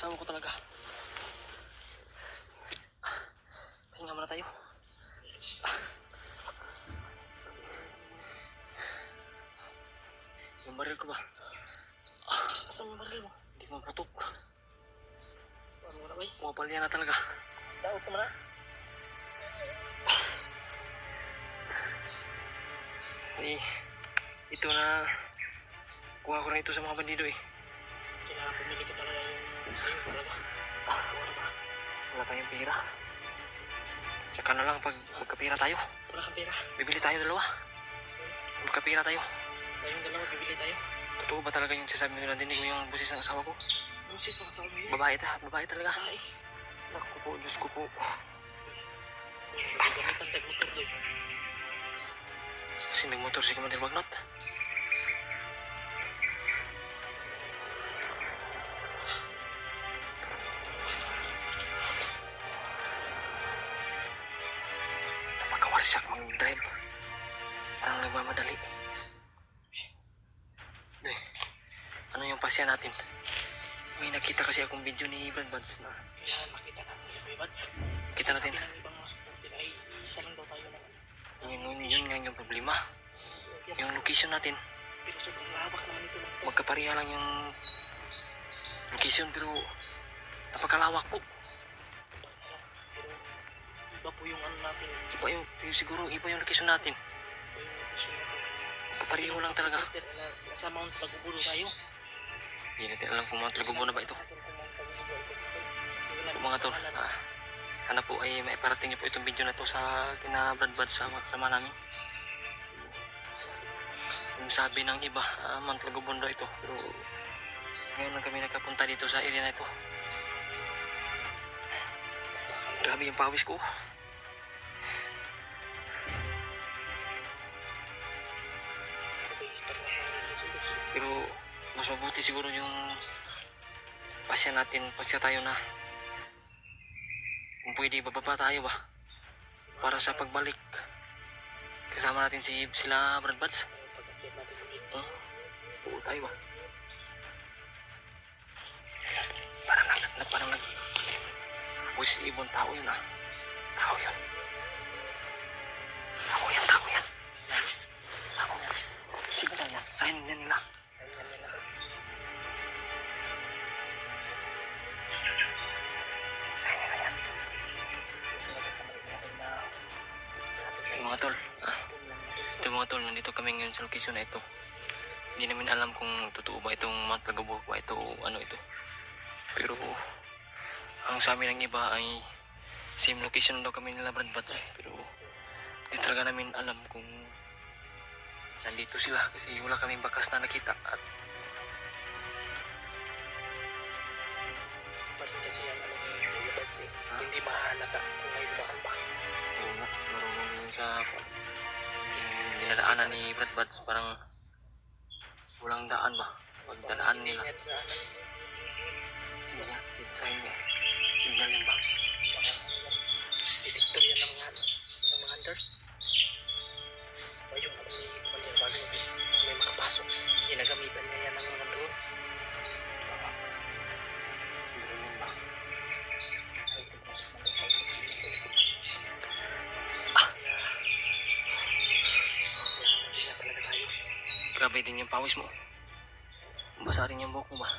asawa ko talaga. Pahinga muna tayo. Yung baril ko ba? Asan yung baril mo? Hindi ko maputok. Ano mo na ba? Pumapalya na talaga. Daot ka na. Eh, ito na kuha ko na ito sa mga bandido eh. Kailangan pumili ka talaga yung sa'yo talaga. Wala tayong pera. Saka na lang pag magkapira tayo. Wala kang pera. Bibili tayo dalawa. Magkapira tayo. Tayong dalawa, bibili tayo. Totoo ba talaga yung sasabi nila? Dinig mo yung busis ng asawa ko? Busis ng asawa mo yun? Babae talaga. Babae. Naku po, Diyos ko po. Gamitan tag-motor doon. Kasi nag-motor si Commander Magnot. Napakawarsak mag-drive. Parang nagmamadali. Doy, ano yung pasya natin? May nakita kasi akong video ni Brad Buds na kailangan makita natin si Brad Buds. Kita natin. Sabi ng ibang mga supporter ay isa lang daw tayo naman. Yun nga yung problema. Yung location natin. Pero sobrang lawak naman ito lang. Magkapareha lang yung location pero napakalawak po. Pero iba po yung ano natin. Iba yung siguro iba yung location natin. Magkapareho lang talaga. Sa Mount Lagubulo tayo. Hindi natin alam kung Mount Lagubulo na ba ito. Po mga tol, sana po ay maiparating niyo po itong video na to sa kina Brad Buds sama namin. Yung sabi ng iba, Mount Lagubulo ito. Pero ngayon lang kami nagkapunta dito sa area na ito. Grabe yung pawis ko. Pero mas mabuti siguro yung pasya tayo na kung pwede bababa tayo ba para sa pagbalik kasama natin sila Brad Buds. Oo tayo ba? Parang nag wis ibon tao yun tao yun. Signal yan, sign na nila. Mga tol, nandito kami ngayon sa location na ito. Hindi namin alam kung totoo ba itong Mount Lagubulo ba ito o ano ito. Pero ang sabi ng iba ay same location daw kami nila Brad Buds. Pero hindi talaga namin alam kung nandito sila kasi wala kaming bakas na nakita. At kasi ang ano ni Brad Buds hindi mahalata kung may dumaan ba. Oo nga, marunong yun sa dinadaanan ni Brad Buds, parang walang daan ba? Pagdadaan nila. Sign niya. Signal yan ba? Detector yan ng mga hunters. Ayun, kung may kumandir bago may makapasok. Ginagamitan niya yan ng mga drone. Drone yan ba? Grabe din yung pawis mo. Basa rin yung buhok mo ba?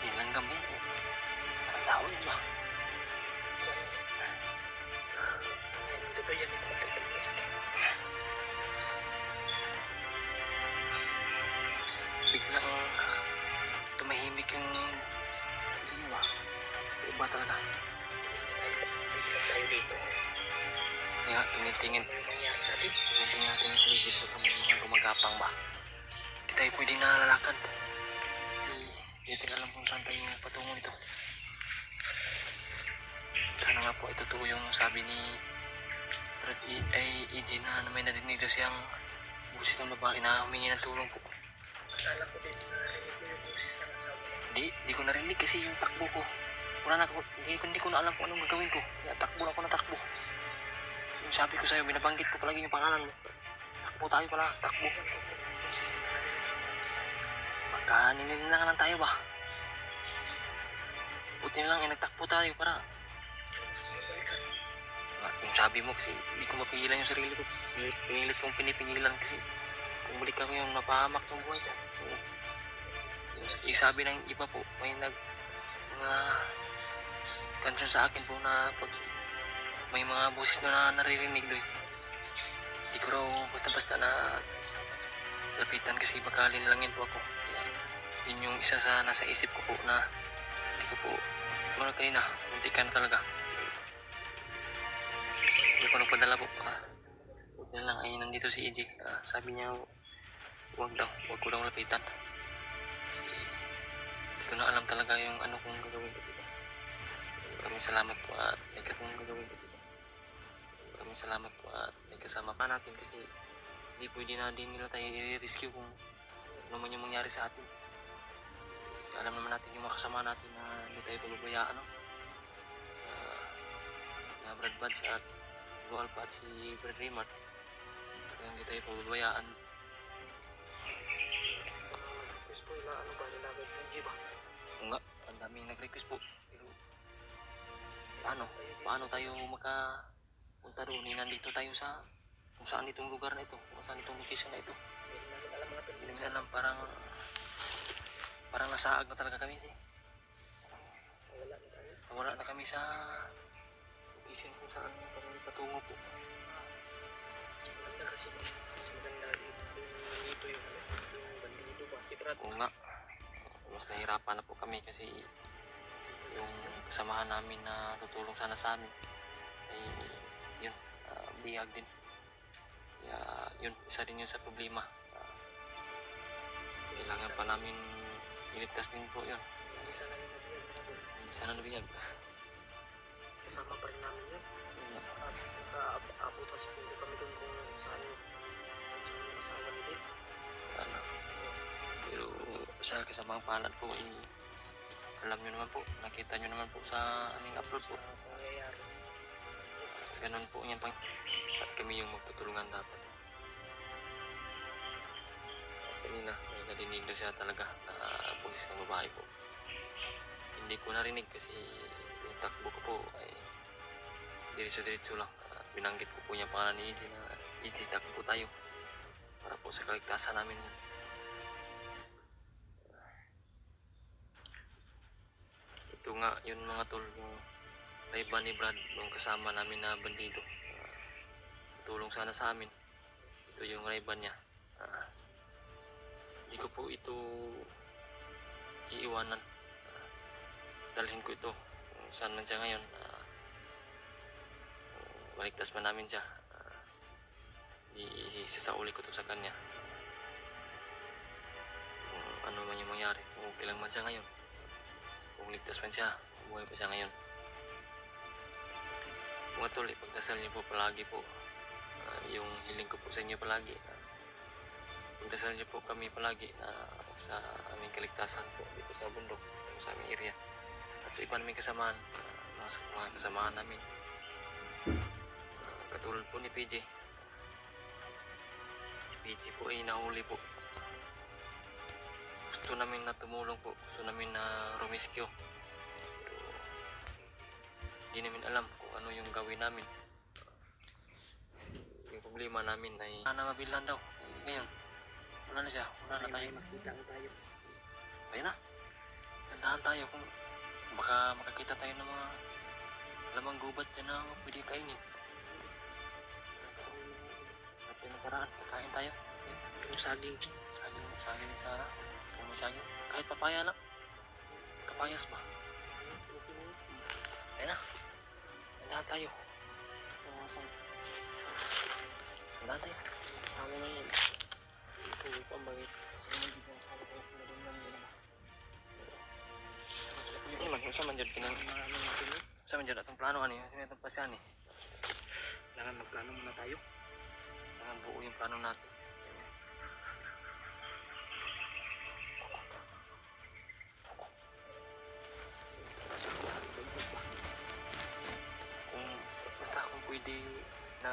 Yan lang gamay. Ang tao yun ba? Ito yan. Biglang tumahimik yung iba. Iba talaga. Biglang tayo dito. Kaya tumitingin. Tumitingin natin yung paligid sa mga gumagapang ba. Hindi tayo pwedeng nalalakad. Hindi tayo alam kung saan tayo patungo nito. Sana nga po ito yung sabi ni Brad EG na may narinig na siyang busis ng babae na humingi ng tulong po. Akala ko din narinig ko yung busis ng asawa. Hindi ko narinig kasi yung takbo ko. Hindi ko na alam kung anong gagawin ko. Kaya takbo ako na takbo. Yung sabi ko sa'yo, binabanggit ko palagi yung pangalan mo. Takbo tayo pala, takbo. naninilangan lang tayo ba? Buti na lang nagtakbo tayo para yung sabi mo kasi hindi ko mapigilan yung sarili ko. Pinilit kong pinipigilan kasi kung balik ako yung napahamak ng buhay ko. Yung sabi ng iba po, may mga concern sa akin po na pag may mga boses na naririnig doon, hindi ko raw basta-basta na lapitan kasi baka linlangin po ako. Yun yung isa sa nasa isip ko po na hindi ko po tulad kanina, munti ka na talaga. Hindi ko nagpadala po. Buti na lang ay nandito si EJ. Sabi niya huwag ko daw lapitan. Kasi hindi ko na alam talaga yung ano kong gagawin ko dito. Maraming salamat po at may katong gagawin ko dito. Maraming salamat po at may kasama pa natin kasi hindi pwede na din nila tayo i-rescue kung ano man yung mangyari sa atin. Alam naman natin yung mga kasama natin na hindi tayo pababayaan, no? Na Brad Buds at Go Alpha at si Brad Raymart. Kaya hindi tayo pababayaan. Sa mga nag-request po, ano ba, nilagay ng G ba? Oo nga, ang daming nag-request po. Pero paano tayo makapunta doon? Nandito tayo sa kung saan itong lugar na ito, kung saan itong location na ito. Hindi namin alam, parang nasaag na talaga kami eh. Wala na kami sa location kung saan kami patungo po. Mas maganda kasi mas maganda dito yung bandido ba si Brad. Oo nga, mas nahirapan na po kami kasi yung kasamahan namin na tutulong sana sa amin ay yun, bihag din. Kaya yun, isa din yun sa problema. Kailangan pa namin iligtas din po yun. Isa na nabiyag. Kasama pa rin namin yun. Nakaabot kasi po kami doon kung saan yung asawa nila. Pero sa kasamang palad po alam nyo naman po, nakita nyo naman po sa aming upload po. Ganun po yan pang at kami yung magtutulungan dapat. Kanina may narinig na siya talaga na pulis ng babae po. Hindi ko narinig kasi yung takbo ko po ay diretso lang. Binanggit ko po niya pangalan ni EJ na EJ, takbo tayo para po sa kaligtasan namin. Ito nga yun mga tol, yung Ray-Ban ni Brad, yung kasama namin na bandido, tulong sana sa amin. Ito yung Ray-Ban niya. Hindi ko po ito iiwanan. Dalhin ko ito kung saan man siya ngayon. Maligtas man namin siya. Isasauli ko ito sa kanya. Kung ano man yung mangyari, kung okay lang man siya ngayon, kung ligtas man siya, buhay pa siya ngayon. Mga tol, ipagdasal niyo po palagi po. Yung hiling ko po sa inyo palagi. Pagdasal niyo po kami palagi sa aming kaligtasan po dito sa bundok, sa aming area. At sa iba naming kasamaan, mga kasamaan namin. Katulad po ni PJ. Si PJ po ay nahuli po. Gusto namin na tumulong po, gusto namin na rumiskyo. Pero hindi namin alam kung ano yung gawin namin. Yung problema namin ay mabilan daw. Ngayon, wala na siya, wala na tayo. Makita na tayo. Ayun na, gandahan tayo kung baka makakita tayo ng mga lamang gubat dyan na pwede kainin. At yung nakaraan, kakain tayo. Yung saging sa saging. Kahit papaya lang. Kapayas ba? Ayun na, gandahan tayo. Gandahan tayo. Kasama na yun. Ito pa bagay. Ini man, sa man dyan sa man dyan atong plano ani, itong pasyan ni. Kailangan magplano muna tayo. Kailangan buo yung plano natin. Kung pwede na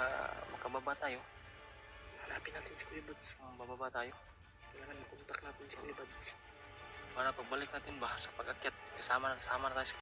makababa tayo, hanapin natin si Kuya Buds. Bababa tayo. Kailangan makontak natin si Kuya Buds. pagbalik natin ba sa pag-akyat, kasama na tayo sa